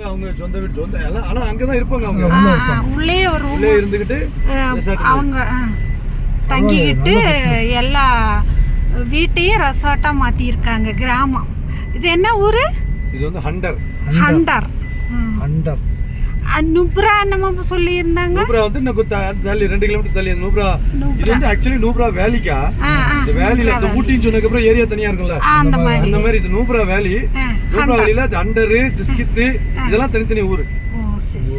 அவங்க சொந்த வீட்டு சொந்த எல்லாம் ஆனா அங்கதான் இருப்பாங்க. அவங்க உள்ளே ஒரு உள்ளே இருந்துகிட்டு அவங்க தங்கிக்கிட்டு எல்லா வீட்டையும் ரெசார்ட்டா மாத்தி இருக்காங்க. கிராமம். இது என்ன ஊரு? இது வந்து ஹண்டர். நுப்ரா நம்ம சொல்லி இருந்தாங்க. நுப்ரா வந்து இன்னும் தள்ளி 2 கிலோமீட்டர் தள்ளி நுப்ரா. இது வந்து ஆக்சுவலி நுப்ரா வேலிக்கா. இந்த வேலில இந்த ஊட்டின்னு சொன்னதுக்கு அப்புறம் ஏரியா தனியா இருக்கும்ல, அந்த மாதிரி இது நுப்ரா வேலி. நுப்ரா வேலில அண்டர் திஸ்கித் இதெல்லாம் தனித்தனி ஊரு. ஓ சரி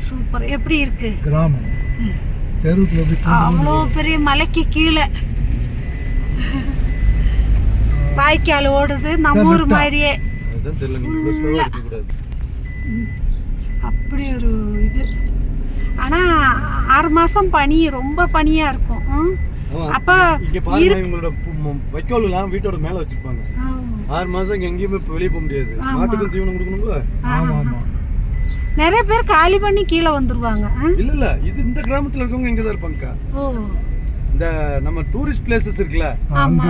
சூப்பர். எப்படி இருக்கு கிராமம்? அவ்வளோ பெரிய மலைக்கு கீழே வாய்க்கால் ஓடுது நம்ம ஊர் மாதிரியே. அதுதான் தெரியல, நீங்க ஸ்லோவா இருக்க கூடாது. அப்படி ஒரு இது. ஆனா 6 மாசம் பனி, ரொம்ப பனியா இருக்கும். அப்ப இங்க பாருங்க, இவங்களோட வைக்கோல் எல்லாம் வீட்டோட மேல வச்சிருப்பாங்க. 6 மாசம் இங்க எங்கேயுமே வெளியே போக முடியாது. மாட்டுக்கு தீவனம் கொடுக்கணும்ல. ஆமா ஆமா. நிறைய பேர் காலி பண்ணி கீழே வந்துருவாங்க. இல்ல இது இந்த கிராமத்துல இருக்கவங்க இங்க தான் இருப்பாங்க. இந்த நம்ம டூரிஸ்ட் பிளேசஸ் இருக்குல்ல,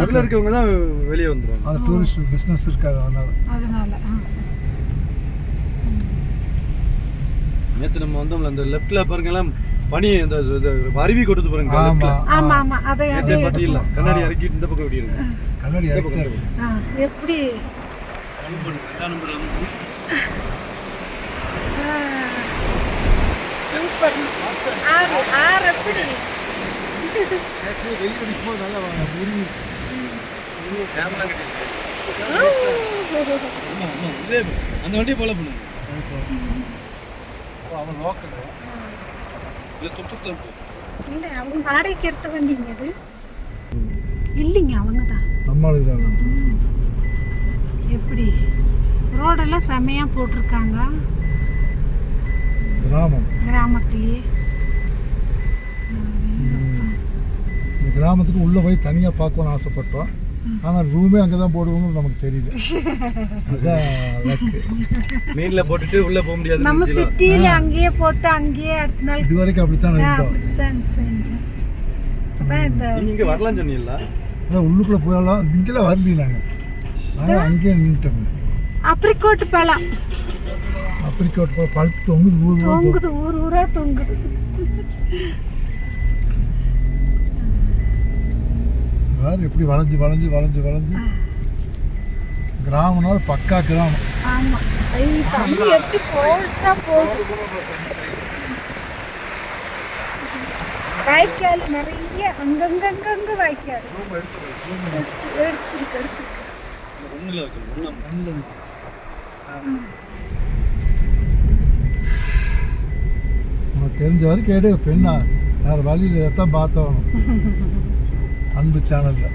அதுல இருக்கவங்க தான் வெளியே வந்துருவாங்க. அது டூரிஸ்ட் பிசினஸ் இருக்காது அதனால. நேத்து நம்ம வந்தோம்ல, அந்த லெஃப்ட்ல பாருங்க எல்லாம் பனி, அந்த அருவி கொட்டுது பாருங்க. ஆமா ஆமா. அதை பாத்தீங்களா? கண்ணாடி இறக்கிட்டு இந்த பக்கம் ஓடிடுங்க. கண்ணாடி இறக்கி எப்படி சூப்பர். ஆறு எப்படி வெளியே போது நல்லா உருவி கேமரா கட்டிட்டு அந்த வண்டியை ஃபாலோ பண்ணுங்க. அவன் லோக்கல் இல்ல தொட்டு இல்ல, அவங்க வாடகைக்கு எடுத்த வண்டிங்க அது இல்லைங்க, அவங்க தான் நம்மளுக்கு தான். எப்படி ரோடெல்லாம் செமையா போட்டிருக்காங்க. கிராமத்திலேயே இந்த கிராமத்துக்கு உள்ள போய் தனியா பார்க்கணும்னு ஆசைப்பட்டோம். ஆனா ரூமே அங்கதான் போடுவோம்னு நமக்கு தெரியல. மெயின்ல போட்டுட்டு உள்ள போக முடியாது. நம்ம சிட்டில அங்கேயே போட்டு அங்கேயே அடுத்த நாள் இது வரைக்கும் அப்படித்தான் செஞ்சோம். நீங்க வரலாம் சொன்னீங்களா? அதான் உள்ளுக்குள்ள போயலாம். இங்கெல்லாம் வரல, நாங்க அங்கேயே நின்றுட்டோம். அப்ரிகோட் பழம், அப்ரிகோட் பழத்து தொங்குது, ஊர் ஊரா தொங்குது. எப்படி வளைஞ்சு வளைஞ்சு வளைஞ்சு வளைஞ்சு கிராமம்னால பக்கா கிராமம். ஆமா, தண்ணி எப்படி ஃபோர்ஸா போகுது. வாய்க்கால் நிறைய அங்கங்க வாய்க்கால் எடுத்து தெரிஞ்ச வரைக்கும் கேடு பெண்ணா வேற வழியில் தான் பார்த்தோம். அன்பு சேனல்ல